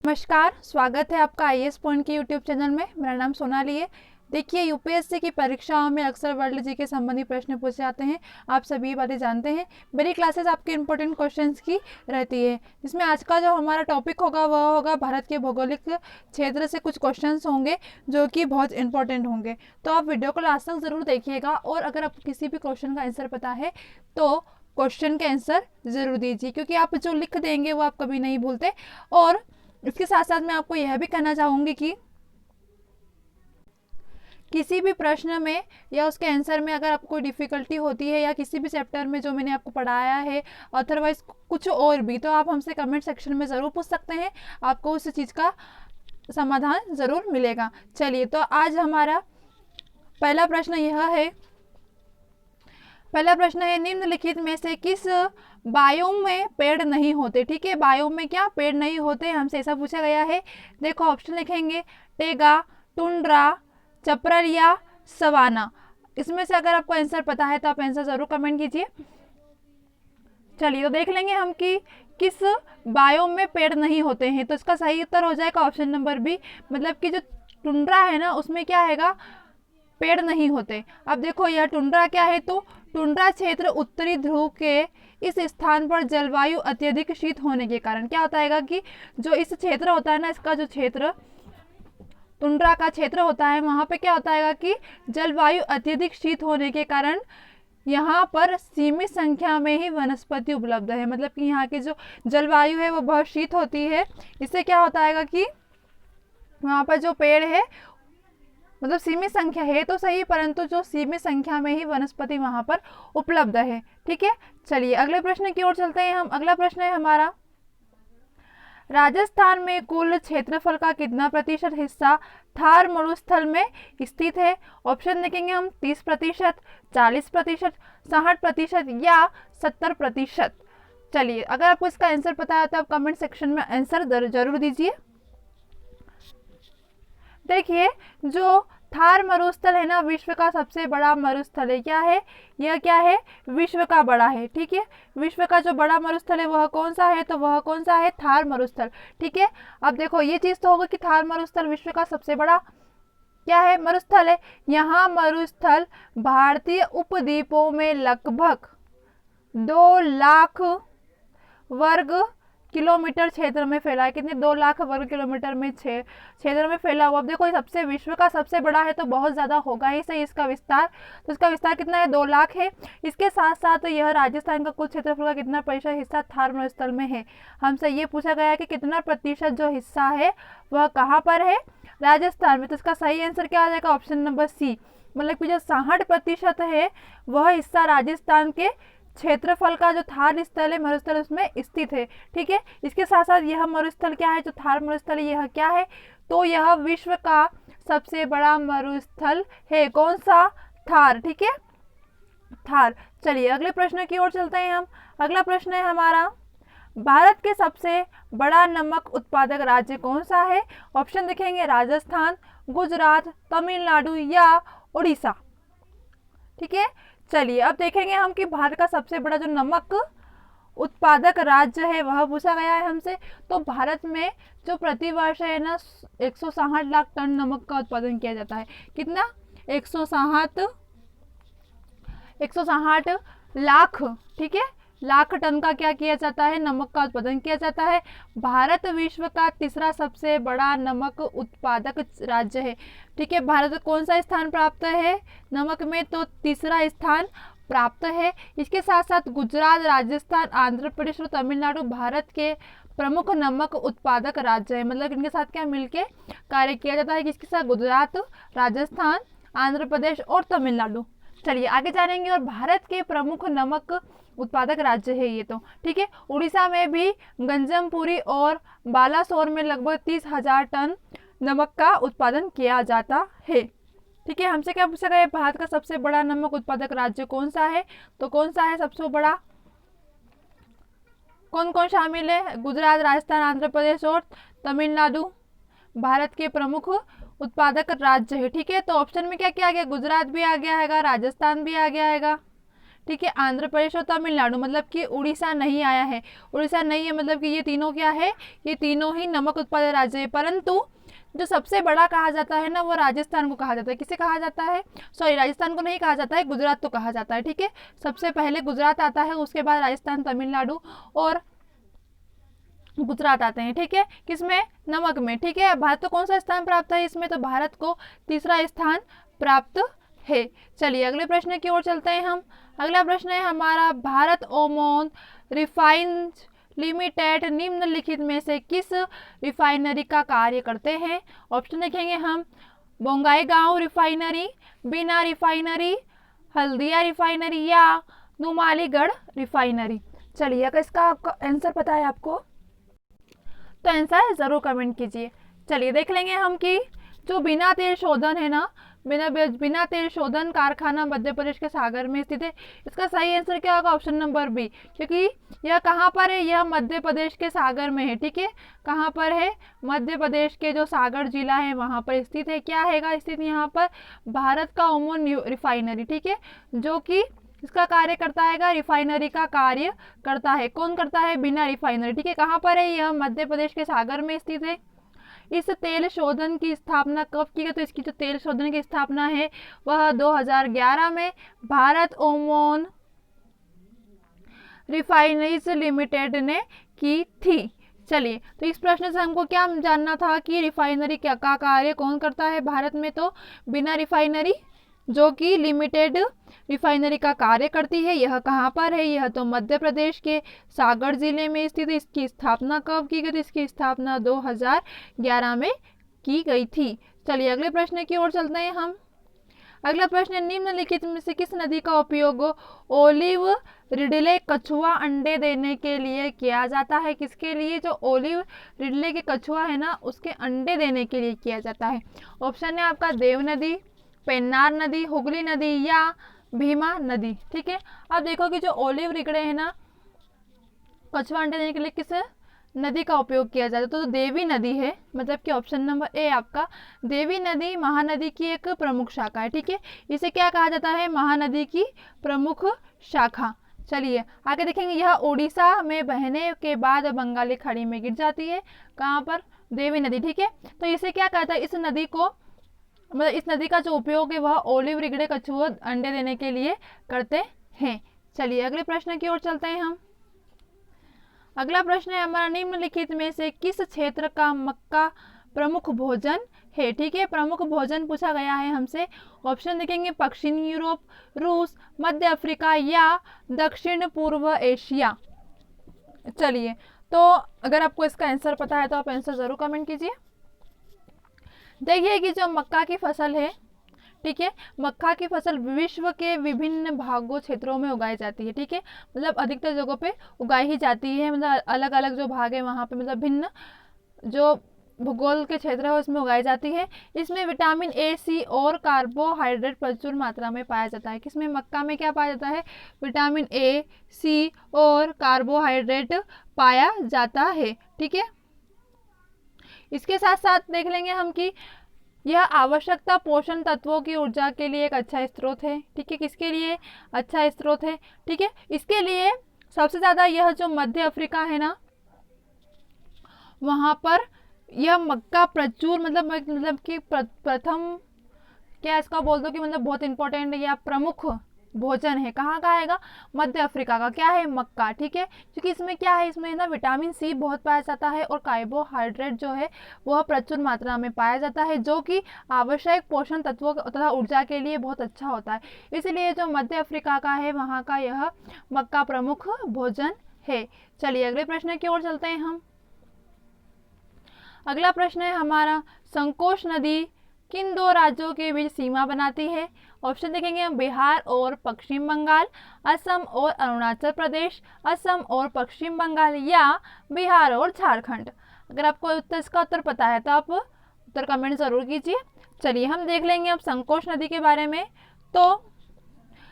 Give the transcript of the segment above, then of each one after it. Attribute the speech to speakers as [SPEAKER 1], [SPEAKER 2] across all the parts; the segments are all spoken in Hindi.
[SPEAKER 1] नमस्कार, स्वागत है आपका आईएएस पॉइंट के यूट्यूब चैनल में। मेरा नाम सोनाली है। देखिए, यूपीएससी की परीक्षाओं में अक्सर वर्ल्ड जी के संबंधी प्रश्न पूछे जाते हैं। आप सभी ये बातें जानते हैं। मेरी क्लासेस आपके इंपॉर्टेंट क्वेश्चंस की रहती है, जिसमें आज का जो हमारा टॉपिक होगा वह होगा भारत के भौगोलिक क्षेत्र से कुछ क्वेश्चंस होंगे जो कि बहुत इंपॉर्टेंट होंगे। तो आप वीडियो को लास्ट तक ज़रूर देखिएगा, और अगर आपको किसी भी क्वेश्चन का आंसर पता है तो क्वेश्चन के आंसर ज़रूर दीजिए, क्योंकि आप जो लिख देंगे वो आप कभी नहीं भूलते। और इसके साथ साथ मैं आपको यह भी कहना चाहूँगी कि किसी भी प्रश्न में या उसके आंसर में अगर आपको कोई डिफ़िकल्टी होती है, या किसी भी चैप्टर में जो मैंने आपको पढ़ाया है अदरवाइज कुछ और भी, तो आप हमसे कमेंट सेक्शन में ज़रूर पूछ सकते हैं। आपको उस चीज़ का समाधान ज़रूर मिलेगा। चलिए, तो आज हमारा पहला प्रश्न यह है। पहला प्रश्न है, निम्नलिखित में से किस बायोम में पेड़ नहीं होते। ठीक है, बायोम में क्या पेड़ नहीं होते, हमसे ऐसा पूछा गया है। देखो ऑप्शन लिखेंगे, टेगा, टुंड्रा, चपरल या सवाना। इसमें से अगर आपको आंसर पता है तो आप आंसर जरूर कमेंट कीजिए। चलिए, तो देख लेंगे हम कि किस बायोम में पेड़ नहीं होते हैं। तो इसका सही उत्तर हो जाएगा ऑप्शन नंबर बी, मतलब कि जो टुंड्रा है ना उसमें क्या हैगा, पेड़ नहीं होते। अब देखो यह टुंड्रा क्या है, तो टुंड्रा क्षेत्र उत्तरी ध्रुव के इस स्थान पर जलवायु अत्यधिक शीत होने के कारण क्या होता है कि जो इस क्षेत्र होता है ना, इसका जो क्षेत्र टुंड्रा का क्षेत्र होता है, वहाँ पे क्या होता है कि जलवायु अत्यधिक शीत होने के कारण यहाँ पर सीमित संख्या में ही वनस्पति उपलब्ध है। मतलब कि यहाँ की जो जलवायु है वो बहुत शीत होती है। इससे क्या होता है कि वहाँ पर जो पेड़ है, मतलब सीमित संख्या है तो सही, परंतु जो सीमित संख्या में ही वनस्पति वहां पर उपलब्ध है। ठीक है, चलिए अगले प्रश्न की ओर चलते हैं हम। अगला प्रश्न है हमारा, राजस्थान में कुल क्षेत्रफल का कितना प्रतिशत हिस्सा थार मरुस्थल में स्थित है। ऑप्शन देखेंगे हम, 30%, 40%, 60% या 70%। चलिए, अगर आपको इसका आंसर पता है तो आप कमेंट सेक्शन में आंसर जरूर दीजिए। देखिए, जो थार मरुस्थल है ना, विश्व का सबसे बड़ा मरुस्थल है। क्या है यह, क्या है, विश्व का बड़ा है। ठीक है, विश्व का जो बड़ा मरुस्थल है वह कौन सा है, तो वह कौन सा है, थार मरुस्थल। ठीक है, अब देखो ये चीज तो होगा कि थार मरुस्थल विश्व का सबसे बड़ा क्या है, मरुस्थल है। यहाँ मरुस्थल भारतीय उपद्वीपों में लगभग 2 लाख वर्ग किलोमीटर क्षेत्र में फैला है। कितने, 2 लाख वर्ग किलोमीटर में क्षेत्र में फैला हुआ। अब देखो, सबसे विश्व का सबसे बड़ा है तो बहुत ज़्यादा होगा ही सही इसका विस्तार। तो इसका विस्तार कितना है, 2 लाख है। इसके साथ साथ यह राजस्थान का कुल क्षेत्रफल का कितना प्रतिशत हिस्सा थार मरुस्थल में है। हमसे ये पूछा गया है कि कितना प्रतिशत जो हिस्सा है वह कहाँ पर है, राजस्थान में। तो इसका सही आंसर क्या आ जाएगा, ऑप्शन नंबर सी, मतलब कि जो 60% है वह हिस्सा राजस्थान के क्षेत्रफल का जो थार स्थल है, मरुस्थल, उसमें स्थित है। ठीक है, इसके साथ साथ यह मरुस्थल क्या है, जो थार मरुस्थल है, यह क्या है, तो यह विश्व का सबसे बड़ा मरुस्थल है। कौन सा, थार। ठीक है, थार। चलिए अगले प्रश्न की ओर चलते हैं हम। अगला प्रश्न है हमारा, भारत के सबसे बड़ा नमक उत्पादक राज्य कौन सा है। ऑप्शन दिखेंगे, राजस्थान, गुजरात, तमिलनाडु या उड़ीसा। ठीक है, चलिए अब देखेंगे हम कि भारत का सबसे बड़ा जो नमक उत्पादक राज्य है वह पूछा गया है हमसे। तो भारत में जो प्रतिवर्ष है ना 160 लाख टन नमक का उत्पादन किया जाता है। कितना, 160 लाख। ठीक है, लाख टन का क्या किया जाता है, नमक का उत्पादन किया जाता है। भारत विश्व का तीसरा सबसे बड़ा नमक उत्पादक राज्य है। ठीक है, भारत को कौन सा स्थान प्राप्त है नमक में, तो तीसरा स्थान प्राप्त है। इसके साथ साथ गुजरात, राजस्थान, आंध्र प्रदेश और तमिलनाडु भारत के प्रमुख नमक उत्पादक राज्य है। मतलब इनके साथ क्या मिलके कार्य किया जाता है, किसके साथ, गुजरात, राजस्थान, आंध्र प्रदेश और तमिलनाडु। चलिए आगे जानेंगे, और भारत के प्रमुख नमक उत्पादक राज्य है ये तो। ठीक है, उड़ीसा में भी गंजमपुरी और बालासोर में लगभग 30,000 टन नमक का उत्पादन किया जाता है। ठीक है, हमसे क्या पूछा गया, भारत का सबसे बड़ा नमक उत्पादक राज्य कौन सा है, तो कौन सा है सबसे बड़ा, कौन कौन शामिल है, गुजरात, राजस्थान, आंध्र प्रदेश और तमिलनाडु भारत के प्रमुख उत्पादक राज्य है। ठीक है, तो ऑप्शन में क्या किया गया, गुजरात भी आ गया हैगा, राजस्थान भी आ गया हैगा। ठीक है, आंध्र प्रदेश और तमिलनाडु, मतलब कि उड़ीसा नहीं आया है। उड़ीसा नहीं है, मतलब कि ये तीनों क्या है, ये तीनों ही नमक उत्पादक राज्य है। परंतु जो सबसे बड़ा कहा जाता है ना, वो राजस्थान को कहा जाता है। किसे कहा जाता है, सॉरी राजस्थान को नहीं कहा जाता है, गुजरात तो कहा जाता है। ठीक है, सबसे पहले गुजरात आता है, उसके बाद राजस्थान, तमिलनाडु और गुजरात आते हैं। ठीक है, किसमें, नमक में। ठीक है, भारत को कौन सा स्थान प्राप्त है इसमें, तो भारत को तीसरा स्थान प्राप्त है। चलिए अगले प्रश्न की ओर चलते हैं हम। अगला प्रश्न है हमारा, भारत ओमोन रिफाइंड लिमिटेड निम्नलिखित में से किस रिफाइनरी का कार्य करते हैं। ऑप्शन देखेंगे हम, बोंगाईगांव रिफाइनरी, बीना रिफाइनरी, हल्दिया रिफाइनरी या नुमालीगढ़ रिफाइनरी। चलिए अगर इसका आपका आंसर पता है आपको तो आंसर जरूर कमेंट कीजिए। चलिए देख लेंगे हम कि जो बिना तेल शोधन है ना, बिना तेल शोधन कारखाना मध्य प्रदेश के सागर में स्थित है। इसका सही आंसर क्या होगा, ऑप्शन नंबर बी, क्योंकि यह कहाँ पर है, यह मध्य प्रदेश के सागर में है। ठीक है, कहाँ पर है, मध्य प्रदेश के जो सागर जिला है वहाँ पर स्थित है। क्या हैगा स्थित यहाँ पर, भारत का ओमोन रिफाइनरी। ठीक है, जो कि इसका कार्य करता है, रिफाइनरी का कार्य करता है। कौन करता है, बिना रिफाइनरी। ठीक है, कहाँ पर है, यह मध्य प्रदेश के सागर में स्थित है। इस तेल शोधन की स्थापना कब की गई, तो इसकी जो तेल शोधन की स्थापना है वह 2011 में भारत ओमोन रिफाइनरीज लिमिटेड ने की थी। चलिए, तो इस प्रश्न से हमको क्या जानना था कि रिफाइनरी क्या का कार्य कौन करता है भारत में, तो बिना रिफाइनरी जो कि लिमिटेड रिफाइनरी का कार्य करती है। यह कहाँ पर है, यह तो मध्य प्रदेश के सागर जिले में स्थित है। इसकी स्थापना कब की गई, तो इसकी स्थापना 2011 में की गई थी। चलिए अगले प्रश्न की ओर चलते हैं हम। अगला प्रश्न, निम्नलिखित में से किस नदी का उपयोग ओलिव रिडले कछुआ अंडे देने के लिए किया जाता है। किसके लिए, जो ओलिव रिडले के कछुआ है ना, उसके अंडे देने के लिए किया जाता है। ऑप्शन है आपका, देव नदी, पेन्नार नदी, हुगली नदी या भीमा नदी। ठीक है, अब देखो कि जो ओलिव रिगड़े है ना, कछुआ अंडे देने के लिए किस नदी का उपयोग किया जाता है, तो देवी नदी है। मतलब कि ऑप्शन नंबर ए आपका, देवी नदी महानदी की एक प्रमुख शाखा है। ठीक है, इसे क्या कहा जाता है, महानदी की प्रमुख शाखा। चलिए आगे देखेंगे, यह उड़ीसा में बहने के बाद बंगाली खाड़ी में गिर जाती है। कहाँ पर, देवी नदी। ठीक है, तो इसे क्या कहता है, इस नदी को, मतलब इस नदी का जो उपयोग है वह ओलिव रिगड़े कछुआ अंडे देने के लिए करते हैं। चलिए अगले प्रश्न की ओर चलते हैं हम। अगला प्रश्न है हमारा, निम्नलिखित में से किस क्षेत्र का मक्का प्रमुख भोजन है। ठीक है, प्रमुख भोजन पूछा गया है हमसे। ऑप्शन देखेंगे, पश्चिमी यूरोप, रूस, मध्य अफ्रीका या दक्षिण पूर्व एशिया। चलिए, तो अगर आपको इसका आंसर पता है तो आप आंसर जरूर कमेंट कीजिए। देखिए कि जो मक्का की फसल है, ठीक है, मक्का की फसल विश्व के विभिन्न भागों क्षेत्रों में उगाई जाती है। ठीक है, मतलब अधिकतर जगहों पे उगाई ही जाती है। मतलब अलग अलग जो भाग है वहाँ पे, मतलब भिन्न जो भूगोल के क्षेत्र है उसमें उगाई जाती है। इसमें विटामिन ए, सी और कार्बोहाइड्रेट प्रचुर मात्रा में पाया जाता है। किसमें, मक्का में क्या पाया जाता है, विटामिन ए, सी और कार्बोहाइड्रेट पाया जाता है। ठीक है, इसके साथ साथ देख लेंगे हम कि यह आवश्यकता पोषण तत्वों की ऊर्जा के लिए एक अच्छा स्रोत है। ठीक है, किसके लिए, अच्छा स्रोत है। ठीक है, इसके लिए सबसे ज़्यादा यह जो मध्य अफ्रीका है ना, वहाँ पर यह मक्का प्रचुर, मतलब कि प्रथम क्या इसका बोल दो कि मतलब बहुत इंपॉर्टेंट या प्रमुख भोजन है। कहाँ का आएगा, मध्य अफ्रीका का। क्या है, मक्का। ठीक है, क्योंकि इसमें क्या है, इसमें ना विटामिन सी बहुत पाया जाता है और कार्बोहाइड्रेट जो है वह प्रचुर मात्रा में पाया जाता है, जो कि आवश्यक पोषण तत्वों तथा ऊर्जा के लिए बहुत अच्छा होता है। इसलिए जो मध्य अफ्रीका का है वहाँ का यह मक्का प्रमुख भोजन है। चलिए अगले प्रश्न की ओर चलते हैं हम। अगला प्रश्न है हमारा, संकोश नदी किन दो राज्यों के बीच सीमा बनाती है। ऑप्शन देखेंगे हम, बिहार और पश्चिम बंगाल, असम और अरुणाचल प्रदेश, असम और पश्चिम बंगाल या बिहार और झारखंड। अगर आपको इसका उत्तर पता है तो आप उत्तर कमेंट जरूर कीजिए। चलिए हम देख लेंगे अब संकोश नदी के बारे में। तो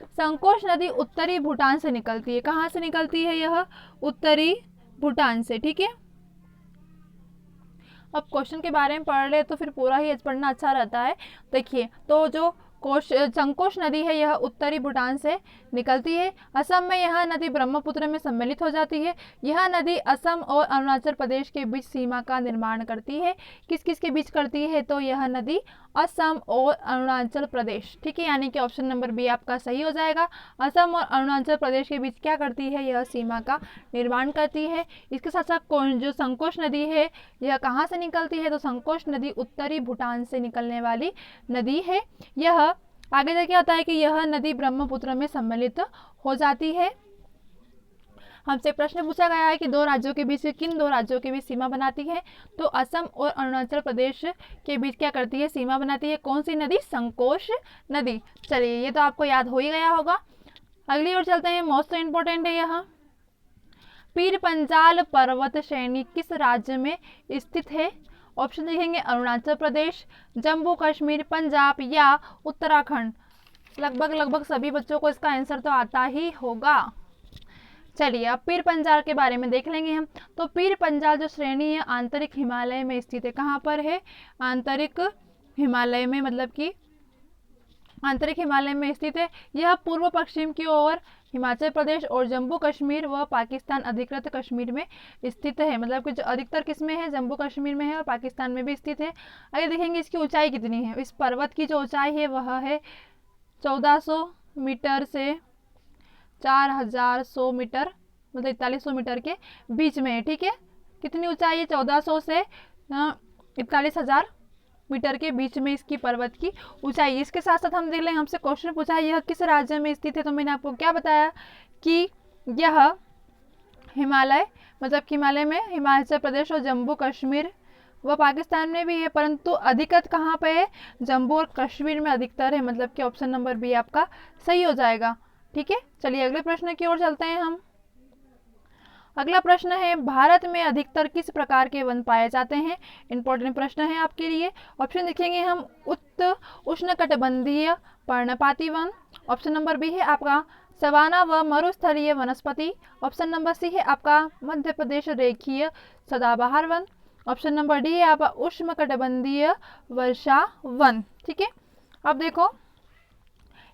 [SPEAKER 1] संकोश नदी उत्तरी भूटान से निकलती है। कहाँ से निकलती है, यह उत्तरी भूटान से। ठीक है, अब क्वेश्चन के बारे में पढ़ ले तो फिर पूरा ही पढ़ना अच्छा रहता है। देखिए, तो जो संकोश नदी है यह उत्तरी भूटान से निकलती है। असम में यह नदी ब्रह्मपुत्र में सम्मिलित हो जाती है। यह नदी असम और अरुणाचल प्रदेश के बीच सीमा का निर्माण करती है। किस किस के बीच करती है? तो यह नदी असम और अरुणाचल प्रदेश, ठीक है, यानी कि ऑप्शन नंबर बी आपका सही हो जाएगा। असम और अरुणाचल प्रदेश के बीच क्या करती है? यह सीमा का निर्माण करती है। इसके साथ साथ जो संकोश नदी है यह कहाँ से निकलती है? तो संकोश नदी उत्तरी भूटान से निकलने वाली नदी है। यह आगे जाके क्या होता है कि यह नदी ब्रह्मपुत्र में सम्मिलित हो जाती है। हमसे प्रश्न पूछा गया है कि दो राज्यों के बीच, किन दो राज्यों के बीच सीमा बनाती है? तो असम और अरुणाचल प्रदेश के बीच क्या करती है? सीमा बनाती है। कौन सी नदी? संकोश नदी। चलिए, ये तो आपको याद हो ही गया होगा। अगली ओर चलते हैं, मोस्ट इंपोर्टेंट है यह। पीर पंजाल पर्वत श्रेणी किस राज्य में स्थित है? ऑप्शन देखेंगे अरुणाचल प्रदेश, जम्मू कश्मीर, पंजाब या उत्तराखंड। लगभग सभी बच्चों को इसका आंसर तो आता ही होगा। चलिए, अब पीर पंजाल के बारे में देख लेंगे हम। तो पीर पंजाल जो श्रेणी है आंतरिक हिमालय में स्थित है। कहाँ पर है? आंतरिक हिमालय में, मतलब कि आंतरिक हिमालय में स्थित है। यह पूर्व पश्चिम की ओर हिमाचल प्रदेश और जम्मू कश्मीर व पाकिस्तान अधिकृत कश्मीर में स्थित है। मतलब कि जो अधिकतर किस में है? जम्मू कश्मीर में है और पाकिस्तान में भी स्थित है। आगे देखेंगे इसकी ऊंचाई कितनी है। इस पर्वत की जो ऊंचाई है वह है 1400 मीटर से 4100 मीटर, मतलब 4100 मीटर के बीच में है, ठीक है। कितनी ऊंचाई है? 1400 से 41,000 मीटर के बीच में इसकी पर्वत की ऊंचाई। इसके साथ साथ हम देख लेंगे, हमसे क्वेश्चन पूछा है यह किस राज्य में स्थित है। तो मैंने आपको क्या बताया कि यह हिमालय, मतलब कि हिमालय में हिमाचल प्रदेश और जम्मू कश्मीर व पाकिस्तान में भी है, परंतु अधिकतर कहाँ पे है? जम्मू और कश्मीर में अधिकतर है। मतलब कि ऑप्शन नंबर बी आपका सही हो जाएगा, ठीक है। चलिए अगले प्रश्न की ओर चलते हैं हम। अगला प्रश्न है, भारत में अधिकतर किस प्रकार के वन पाए जाते हैं? इंपॉर्टेंट प्रश्न है आपके लिए। ऑप्शन लिखेंगे हम उष्णकटिबंधीय पर्णपाती वन। ऑप्शन नंबर बी है आपका सवाना व मरुस्थलीय वनस्पति। ऑप्शन नंबर सी है आपका मध्य प्रदेश रेखीय सदाबहार वन। ऑप्शन नंबर डी है आपका उष्णकटिबंधीय वर्षा वन, ठीक है। अब देखो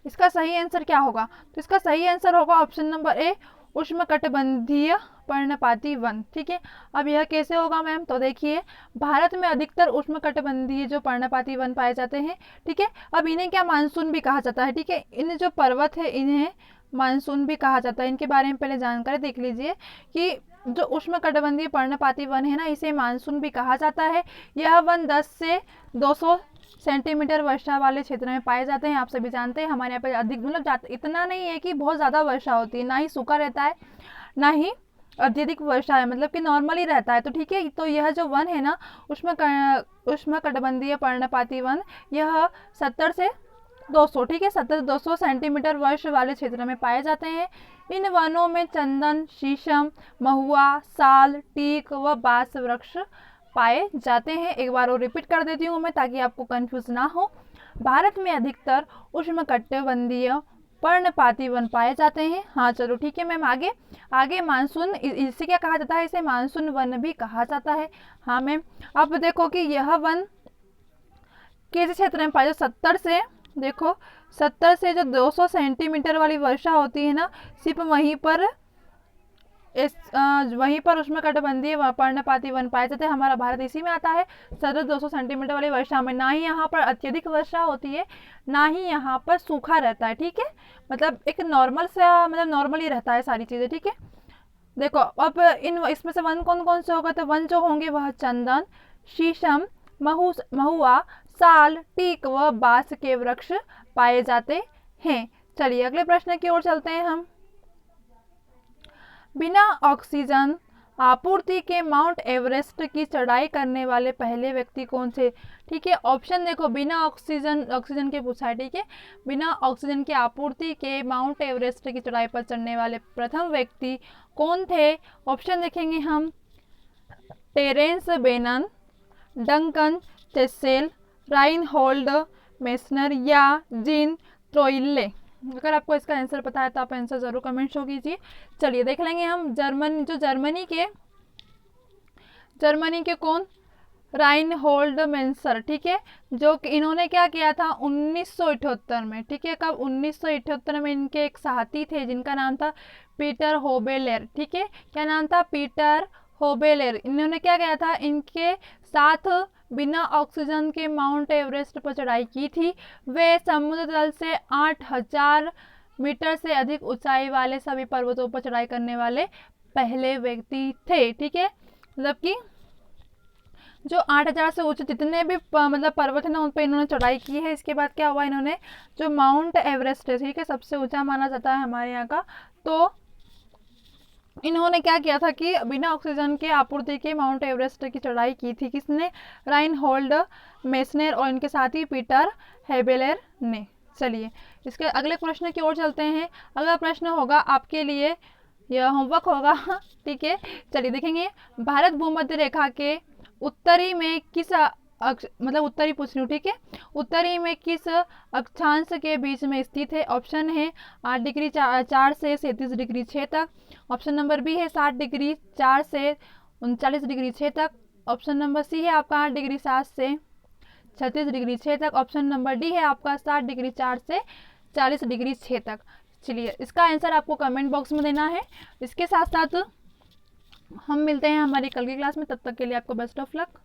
[SPEAKER 1] इसका सही आंसर क्या होगा? तो इसका सही आंसर होगा ऑप्शन नंबर ए, उष्णकटिबंधीय पर्णपाती वन, ठीक है। अब यह कैसे होगा मैम? तो देखिए, भारत में अधिकतर उष्णकटिबंधीय जो पर्णपाती वन पाए जाते हैं, ठीक है। अब इन्हें क्या मानसून भी कहा जाता है, ठीक है। इन जो पर्वत है इन्हें मानसून भी कहा जाता है। इनके बारे में पहले जानकारी देख लीजिए कि जो उष्णकटिबंधीय पर्णपाती वन है ना, इसे मानसून भी कहा जाता है। यह वन 10 से 200 सेंटीमीटर वर्षा वाले क्षेत्र में पाए जाते हैं। आप सभी जानते हैं हमारे यहाँ पे अधिक, मतलब इतना नहीं है कि बहुत ज़्यादा वर्षा होती है, ना ही सूखा रहता है ना ही अत्यधिक वर्षा है, मतलब कि नॉर्मली रहता है। तो ठीक है, तो यह जो वन है ना उष्णकटिबंधीय पर्णपाती वन, यह 70 से 200, ठीक है, 70 से 200 सेंटीमीटर वर्ष वाले क्षेत्र में पाए जाते हैं। इन वनों में चंदन, शीशम, महुआ, साल, टीक व बांस वृक्ष पाए जाते हैं। एक बार और रिपीट कर देती हूँ मैं ताकि आपको कंफ्यूज ना हो। भारत में अधिकतर उष्णकटिबंधीय पर्णपाती वन पाए जाते हैं। हाँ चलो ठीक है मैम, आगे मानसून, इसे क्या कहा जाता है? इसे मानसून वन भी कहा जाता है। हाँ मैम, अब देखो कि यह वन किस क्षेत्र में पाए? 70 से, देखो 70 से जो 200 सेंटीमीटर वाली वर्षा होती है ना, सिर्फ वहीं पर उष्णकटिबंधीय पर्णपाती वन पाए जाते हैं। हमारा भारत इसी में आता है। 200 सेंटीमीटर वाली वर्षा में ना ही यहाँ पर अत्यधिक वर्षा होती है, ना ही यहाँ पर सूखा रहता है, ठीक है। मतलब एक नॉर्मल सा, मतलब नॉर्मली रहता है सारी चीज़ें, ठीक है। देखो अब इसमें से वन कौन कौन से होगा? तो वन जो होंगे वह चंदन, शीशम, महुआ, साल, टीक व बांस के वृक्ष पाए जाते हैं। चलिए अगले प्रश्न की ओर चलते हैं हम। बिना ऑक्सीजन आपूर्ति के माउंट एवरेस्ट की चढ़ाई करने वाले पहले व्यक्ति कौन थे? ठीक है, ऑप्शन देखो, बिना ऑक्सीजन के पूछा है, ठीक है। बिना ऑक्सीजन की आपूर्ति के माउंट एवरेस्ट की चढ़ाई पर चढ़ने वाले प्रथम व्यक्ति कौन थे? ऑप्शन देखेंगे हम, Terrence Bannon, Duncan चेसेल, Reinhold Messner या जीन त्रोइले। अगर आपको इसका आंसर पता है तो आप आंसर जरूर कमेंट शो कीजिए। चलिए देख लेंगे हम जर्मनी के कौन? राइनहोल्ड मेंसर, ठीक है, जो कि इन्होंने क्या किया था 1978 में, ठीक है, कब 1978 में इनके एक साथी थे जिनका नाम था पीटर होबेलेर, ठीक है, क्या नाम था, पीटर होबेलेर। इन्होंने क्या किया था, इनके साथ बिना ऑक्सीजन के माउंट एवरेस्ट पर चढ़ाई की थी। वे समुद्र तल से 8000 मीटर से अधिक ऊंचाई वाले सभी पर्वतों पर चढ़ाई करने वाले पहले व्यक्ति थे, ठीक है, मतलब कि जो 8000 से ऊंचे जितने भी मतलब पर्वत है ना उन पर इन्होंने चढ़ाई की है। इसके बाद क्या हुआ, इन्होंने जो माउंट एवरेस्ट है, ठीक है, सबसे ऊंचा माना जाता है हमारे यहाँ का, तो इन्होंने क्या किया था कि बिना ऑक्सीजन के आपूर्ति के माउंट एवरेस्ट की चढ़ाई की थी। किसने, राइनहोल्ड मेसनर और इनके साथी पीटर हेबेलर ने। चलिए इसके अगले प्रश्न की ओर चलते हैं। अगला प्रश्न होगा आपके लिए, यह होमवर्क होगा ठीक है, चलिए देखेंगे। भारत भूमध्य रेखा के उत्तरी में किस मतलब उत्तरी पूछ रही हूँ, ठीक है, उत्तरी में किस अक्षांश के बीच में स्थित है। ऑप्शन है 8 डिग्री 4 से 37 डिग्री 6 तक। ऑप्शन नंबर बी है 7 डिग्री 4 से 39 डिग्री 6 तक। ऑप्शन नंबर सी है आपका 8 डिग्री 7 से 36 डिग्री 6 तक। ऑप्शन नंबर डी है आपका 7 डिग्री 4 से 40 डिग्री 6 तक। चलिए इसका आंसर आपको कमेंट बॉक्स में देना है। इसके साथ साथ हम मिलते हैं हमारी कल की क्लास में, तब तक के लिए आपको बेस्ट ऑफ लक।